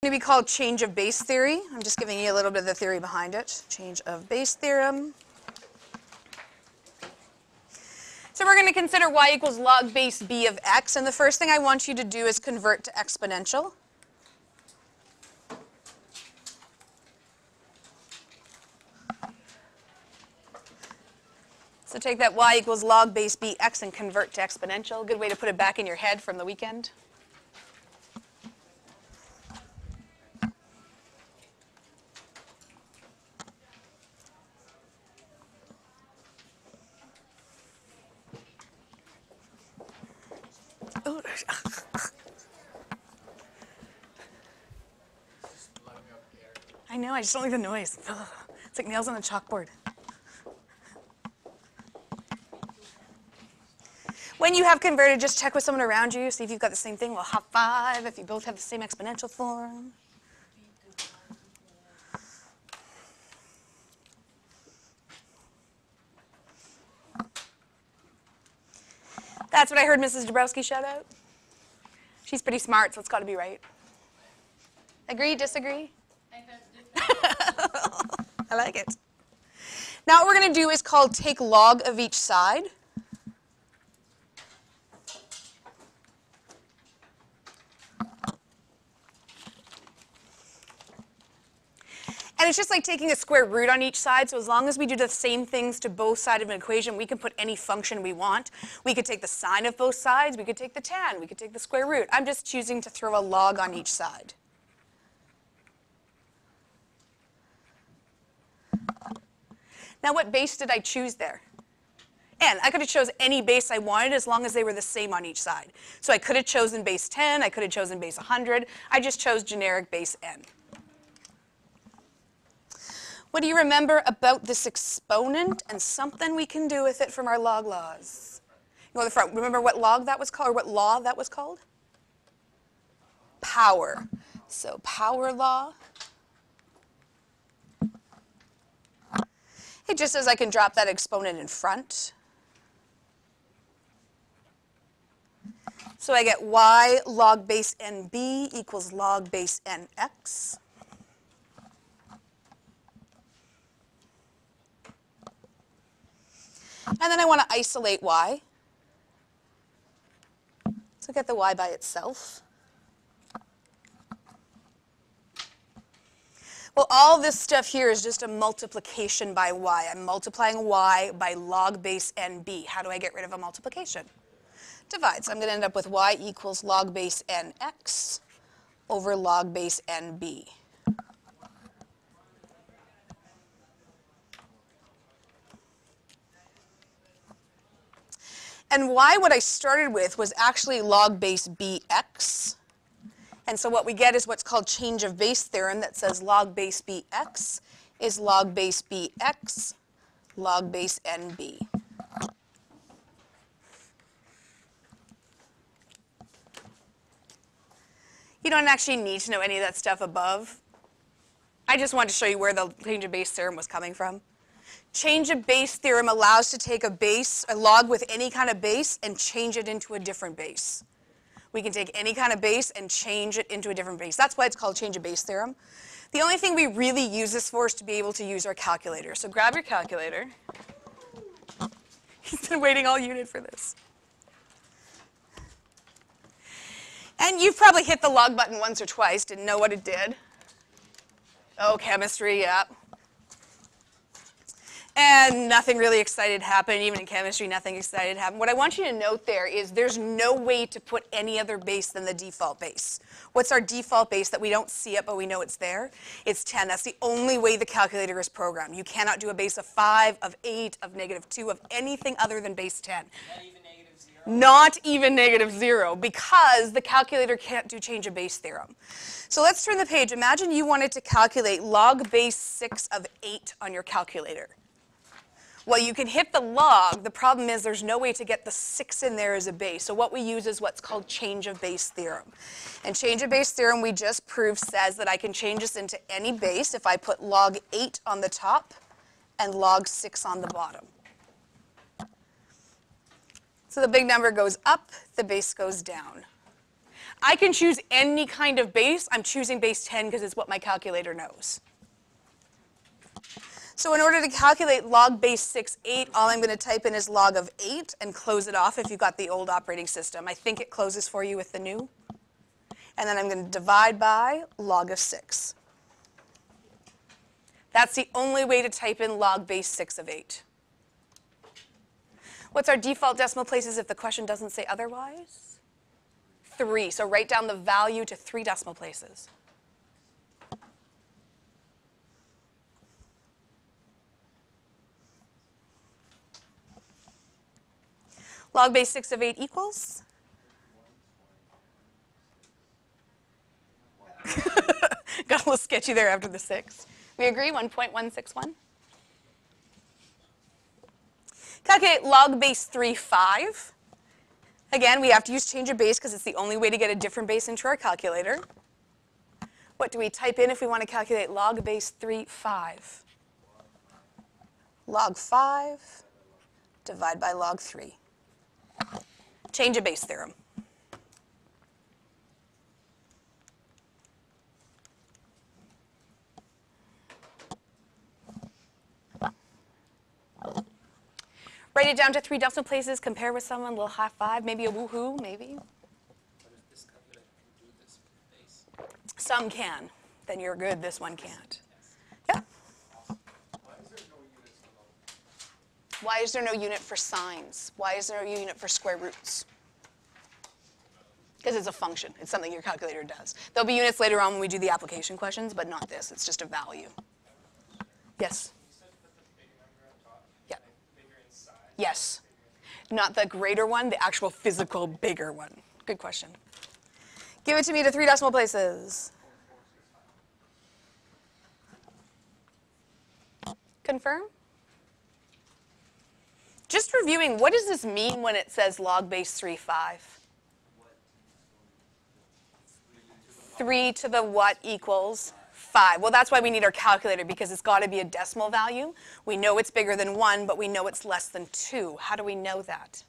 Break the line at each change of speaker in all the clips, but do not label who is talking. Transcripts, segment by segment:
Going to be called change of base theory. I'm just giving you a little bit of the theory behind it. Change of base theorem. So we're going to consider y equals log base b of x, and the first thing I want you to do is convert to exponential. So take that y equals log base bx and convert to exponential. Good way to put it back in your head from the weekend. Oh. I know, I just don't like the noise. It's like nails on a chalkboard. When you have converted, just check with someone around you, see if you've got the same thing. We'll high five if you both have the same exponential form. That's what I heard Mrs. Dabrowski shout out. She's pretty smart, so it's got to be right. Agree, disagree? I like it. Now what we're going to do is called take log of each side. And it's just like taking a square root on each side, so as long as we do the same things to both sides of an equation, we can put any function we want. We could take the sine of both sides, we could take the tan, we could take the square root. I'm just choosing to throw a log on each side. Now what base did I choose there? N. I could have chosen any base I wanted as long as they were the same on each side. So I could have chosen base 10, I could have chosen base 100, I just chose generic base N. What do you remember about this exponent and something we can do with it from our log laws? You go to the front. Remember what log that was called, or what law that was called? Power. So power law. It just says I can drop that exponent in front. So I get y log base nb equals log base nx. And then I want to isolate y. So get the y by itself. Well, all this stuff here is just a multiplication by y. I'm multiplying y by log base nb. How do I get rid of a multiplication? Divide. So I'm going to end up with y equals log base nx over log base nb. And y, what I started with, was actually log base bx. And so what we get is what's called change of base theorem that says log base bx is log base bx log base nb. You don't actually need to know any of that stuff above. I just wanted to show you where the change of base theorem was coming from. Change of base theorem allows to take a base, a log with any kind of base, and change it into a different base. We can take any kind of base and change it into a different base. That's why it's called change of base theorem. The only thing we really use this for is to be able to use our calculator. So grab your calculator. He's been waiting all unit for this. And you've probably hit the log button once or twice, didn't know what it did. Oh, chemistry, yeah. And nothing really excited happened. Even in chemistry, nothing excited happened. What I want you to note there is there's no way to put any other base than the default base. What's our default base that we don't see it, but we know it's there? It's 10. That's the only way the calculator is programmed. You cannot do a base of 5, of 8, of -2, of anything other than base 10.
Not even -0?
Not even -0, because the calculator can't do change of base theorem. So let's turn the page. Imagine you wanted to calculate log base 6 of 8 on your calculator. Well, you can hit the log. The problem is there's no way to get the 6 in there as a base. So what we use is what's called change of base theorem. And change of base theorem, we just proved, says that I can change this into any base if I put log 8 on the top and log 6 on the bottom. So the big number goes up, the base goes down. I can choose any kind of base. I'm choosing base 10 because it's what my calculator knows. So in order to calculate log base 6, 8, all I'm going to type in is log of 8 and close it off if you've got the old operating system. I think it closes for you with the new. And then I'm going to divide by log of 6. That's the only way to type in log base 6 of 8. What's our default decimal places if the question doesn't say otherwise? 3. So write down the value to 3 decimal places. Log base 6 of 8 equals? Got a little sketchy there after the 6. We agree, 1.161? Calculate log base 3, 5. Again, we have to use change of base because it's the only way to get a different base into our calculator. What do we type in if we want to calculate log base 3, 5? Log 5, divide by log 3. Change of base theorem. Write it down to 3 decimal places, compare with someone, a little high five, maybe a woohoo, maybe.
But if this calculator can do this base.
Some can. Then you're good, this one can't. Yeah? Why is there no unit for signs? Why is there no unit for square roots? Because it's a function. It's something your calculator does. There'll be units later on when we do the application questions, but not this. It's just a value. Yes? Yes. Not the greater one, the actual physical bigger one. Good question. Give it to me to 3 decimal places. Confirm? Just reviewing, what does this mean when it says log base 3, 5? 3 to the what equals 5. Well, that's why we need our calculator, because it's got to be a decimal value. We know it's bigger than 1, but we know it's less than 2. How do we know that?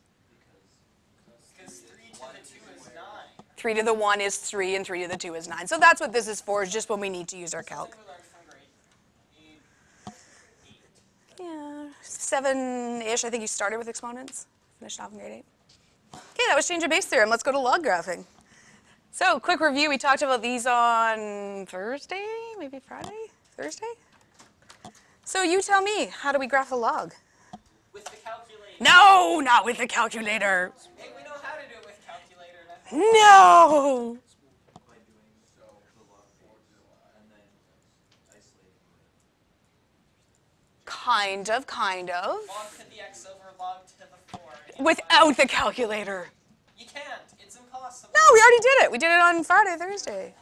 Because 3 to the 2 is 9.
3 to the 1 is 3, and 3 to the 2 is 9. So that's what this is for, is just when we need to use our calc. Yeah, 7-ish. I think you started with exponents. Finished off in grade 8. Okay, that was change of base theorem. Let's go to log graphing. So, quick review. We talked about these on Thursday, maybe Friday? Thursday? So you tell me, how do we graph a log?
With the calculator.
No, not with the calculator.
Hey, we know how to do it with calculator. That's
No.
By doing so, the log 4 and then isolating it.
Kind of.
log to the x over log to the 4.
Without the calculator.
You can't. It's impossible.
No, we already did it. We did it on Friday, Thursday.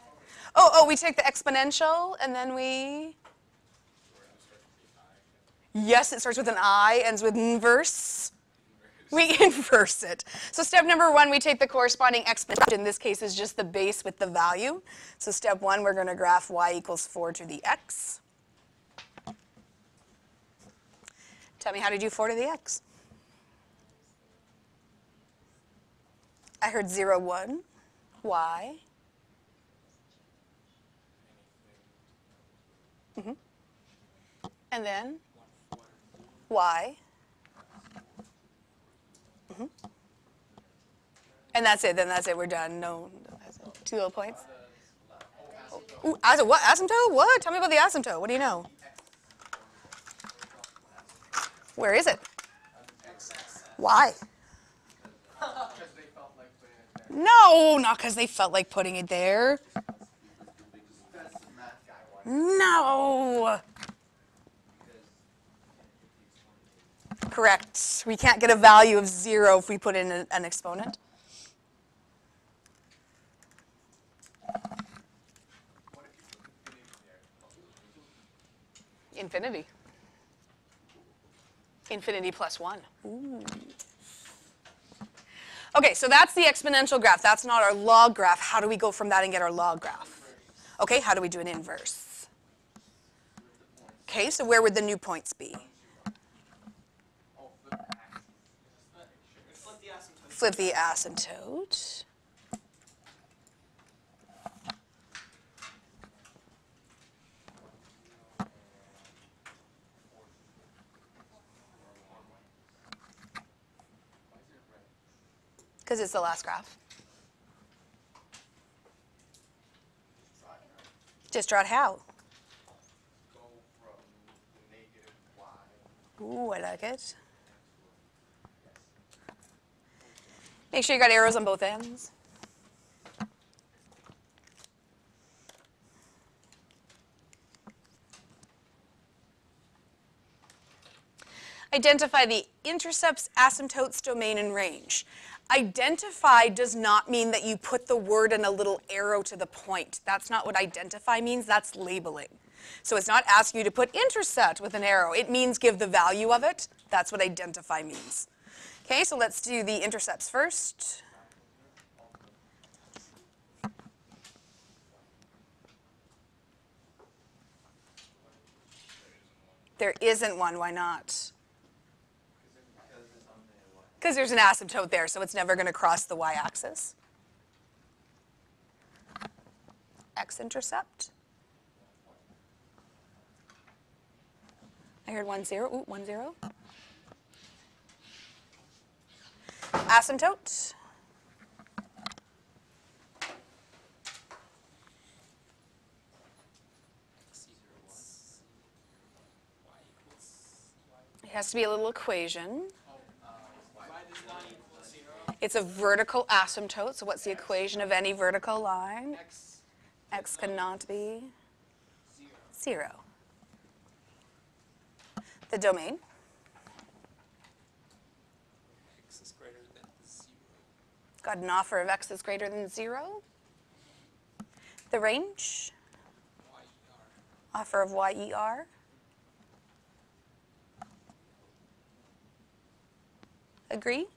Oh, we take the exponential and then we... Yes, it starts with an I, ends with inverse. We inverse it. So step number 1, we take the corresponding exponent. In this case, is just the base with the value. So step 1, we're going to graph y equals 4 to the x. Tell me how to do 4 to the x. I heard 0, 1. Y. And then y. And that's it. Then that's it. We're done. No, that's it. 2 little points. Ooh, what? Asymptote? What? Tell me about the asymptote. What do you know? Where is it? Why? No, not because they felt like putting it there. No. Correct. We can't get a value of 0 if we put in an exponent. Infinity. Infinity plus 1. Ooh. Okay, so that's the exponential graph. That's not our log graph. How do we go from that and get our log graph? Okay, how do we do an inverse? Okay, so where would the new points be? Flip the asymptote. Because it's the last graph. Just draw it how?
Go from the negative y.
Ooh, I like it. Make sure you got arrows on both ends. Identify the intercepts, asymptotes, domain, and range. Identify does not mean that you put the word in a little arrow to the point. That's not what identify means, that's labeling. So it's not asking you to put intercept with an arrow. It means give the value of it. That's what identify means. Okay, so let's do the intercepts first. There isn't one, why not? Because there's an asymptote there, so it's never going to cross the y-axis. X-intercept. I heard 1, 0. Ooh, 1, 0. Asymptote. It has to be a little equation. It's a vertical asymptote, so what's the equation of any vertical line? X cannot be 0. The domain.
X is greater than 0.
Got an offer of x is greater than 0. The range.
YER.
Offer of YER. Agree?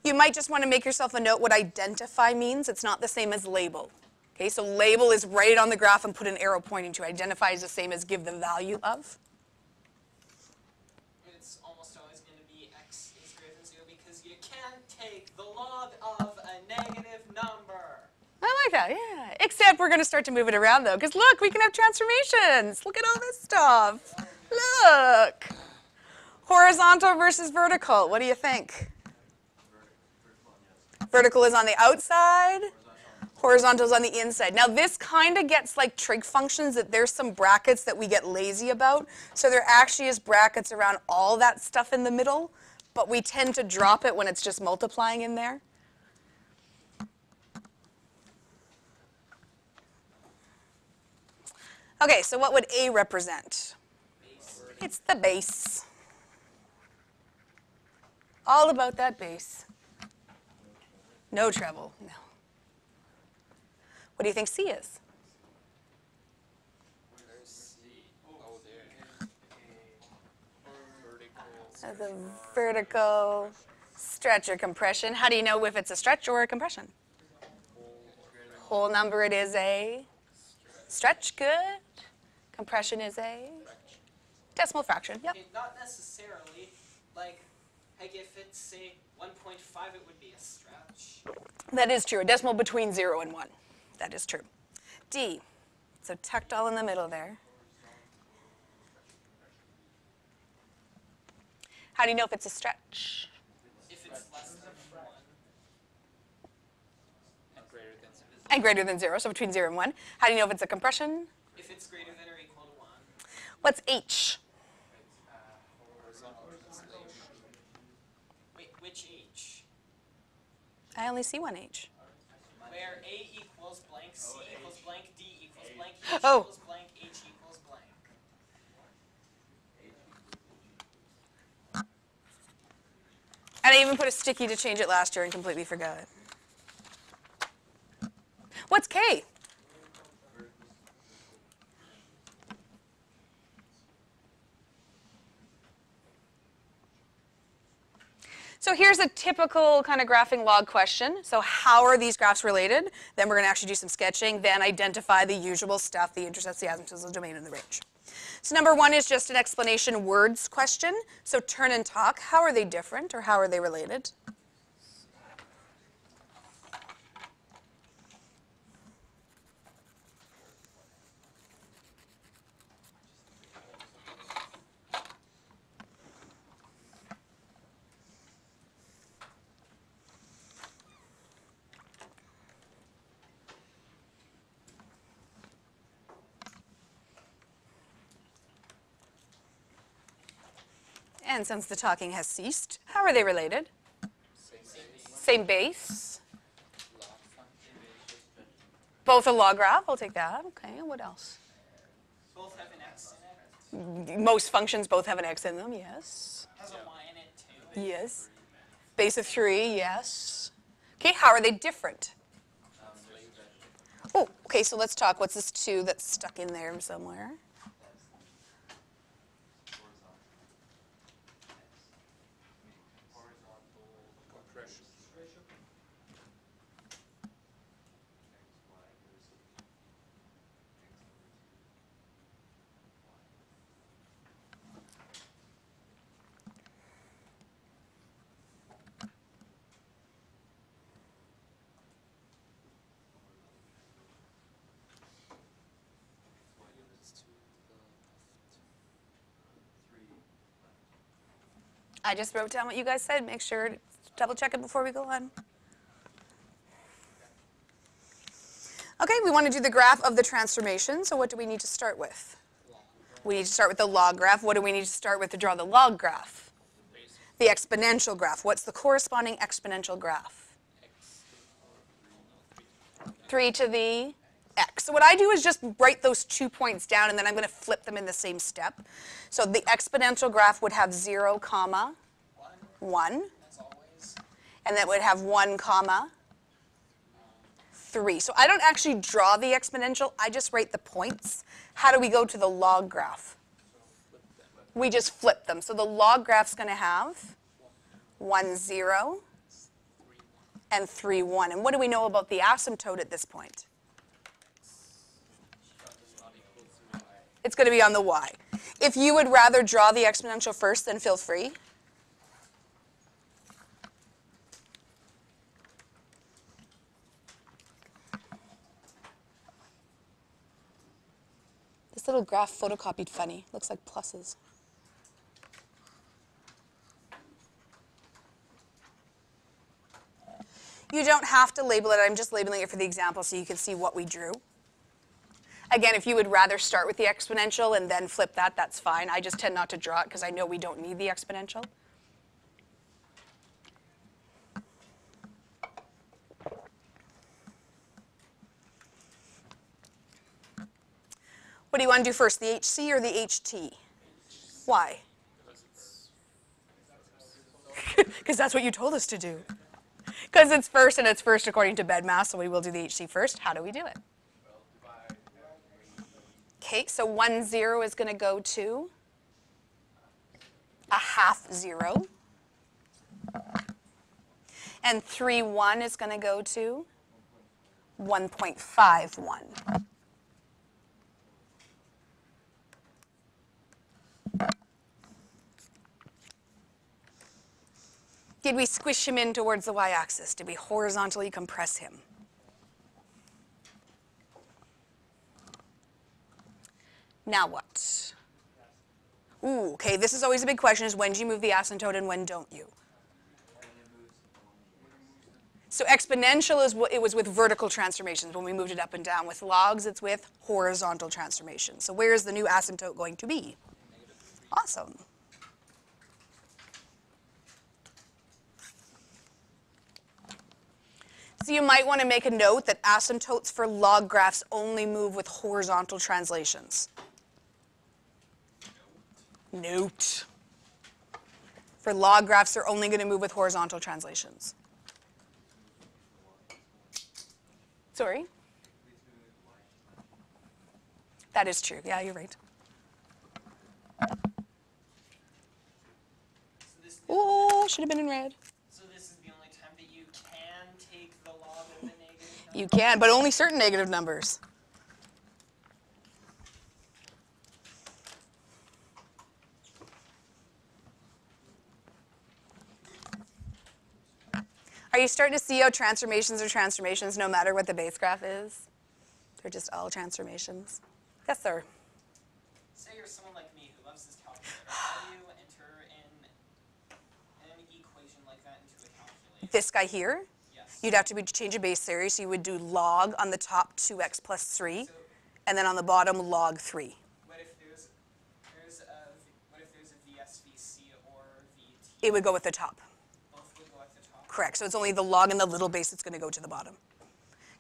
You might just want to make yourself a note what identify means. It's not the same as label. Okay, so label is write it on the graph and put an arrow pointing to. Identify is the same as give the value of.
It's almost always going to be x is greater than 0 because you can't take the log of a negative number.
I like that, yeah. Except we're going to start to move it around, though, because look, we can have transformations. Look at all this stuff. Look. Horizontal versus vertical. What do you think? Vertical is on the outside. Horizontal is on the inside. Now, this kind of gets like trig functions that there's some brackets that we get lazy about. So there actually is brackets around all that stuff in the middle, but we tend to drop it when it's just multiplying in there. Okay, so what would A represent? It's the base. All about that base. No treble, no. What do you think C is?
Where's C? Oh, there. Vertical.
The vertical stretch or compression. How do you know if it's a stretch or a compression? Whole number, it is a stretch, good. Compression is a decimal fraction, yep.
Okay, not necessarily. Like if it's, say, 1.5, it would be a stretch.
That is true. A decimal between 0 and 1. That is true. D. So tucked all in the middle there. How do you know if it's a stretch?
If it's less than 1. And greater than 0.
And greater than 0, so between 0 and 1. How do you know if it's a compression?
If it's greater than or equal to 1.
What's H?
Horizontal translation. Wait, which H?
I only see one H.
Where A equals blank, C equals blank, D equals blank, H
Oh.
equals blank, H equals blank.
And I even put a sticky to change it last year and completely forgot it. What's K? So here's a typical kind of graphing log question. So how are these graphs related? Then we're going to actually do some sketching, then identify the usual stuff, the intercepts, the asymptotes, the domain, and the range. So number 1 is just an explanation words question. So turn and talk. How are they different or how are they related? And since the talking has ceased, how are they related? Same base. Both a log graph, I'll take that. Okay, what else?
Both have an x in it.
Most functions both have an x in them, yes.
Has a y in it too.
Yes. Base of 3, yes. Okay, how are they different? Oh, okay, so let's talk. What's this 2 that's stuck in there somewhere? I just wrote down what you guys said. Make sure to double check it before we go on. Okay, we want to do the graph of the transformation. So what do we need to start with? We need to start with the log graph. What do we need to start with to draw the log graph? The exponential graph. What's the corresponding exponential graph? 3 to the x. So what I do is just write those 2 points down, and then I'm going to flip them in the same step. So the exponential graph would have 0, comma, 1.
As always.
And that would have 1, comma, 3. So I don't actually draw the exponential. I just write the points. How do we go to the log graph? We just flip them. So the log graph's going to have 1, 0, and 3, 1. And what do we know about the asymptote at this point? It's going to be on the y. If you would rather draw the exponential first, then feel free. This little graph photocopied funny. Looks like pluses. You don't have to label it. I'm just labeling it for the example so you can see what we drew. Again, if you would rather start with the exponential and then flip that, that's fine. I just tend not to draw it because I know we don't need the exponential. What do you want to do first, the HC or the HT? Why? Because that's what you told us to do. Because it's first, and it's first according to bed mass, so we will do the HC first. How do we do it? Okay, so 1, 0 is going to go to a half 0. And 3, 1 is going to go to 1.51. Did we squish him in towards the y-axis? Did we horizontally compress him? Now what? Ooh, okay, this is always a big question, is when do you move the asymptote and when don't you? So exponential is it was with vertical transformations when we moved it up and down. With logs, it's with horizontal transformations. So where is the new asymptote going to be? Awesome. So you might want to make a note that asymptotes for log graphs only move with horizontal translations. Note. For log graphs, they're only going to move with horizontal translations. Sorry? That is true. Yeah, you're right. Oh, should have been in red.
So this is the only time that you can take the log of the negative number?
You can, but only certain negative numbers. Are you starting to see how transformations are transformations no matter what the base graph is? They're just all transformations. Yes, sir.
Say you're someone like me who loves this calculator. How do you enter an equation like that into a calculator?
This guy here,
Yes.
you'd have to change a base series, so you would do log on the top 2x plus 3, and then on the bottom log 3.
What if there's a VSVC or
It would go at the top.
Both would go at the top.
Correct. So it's only the log and the little base that's going to go to the bottom.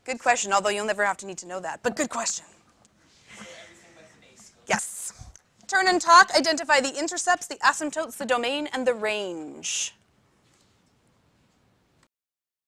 Good question, although you'll never have to need to know that, but good question.
So everything but the base goes.
Yes. Turn and talk, identify the intercepts, the asymptotes, the domain, and the range.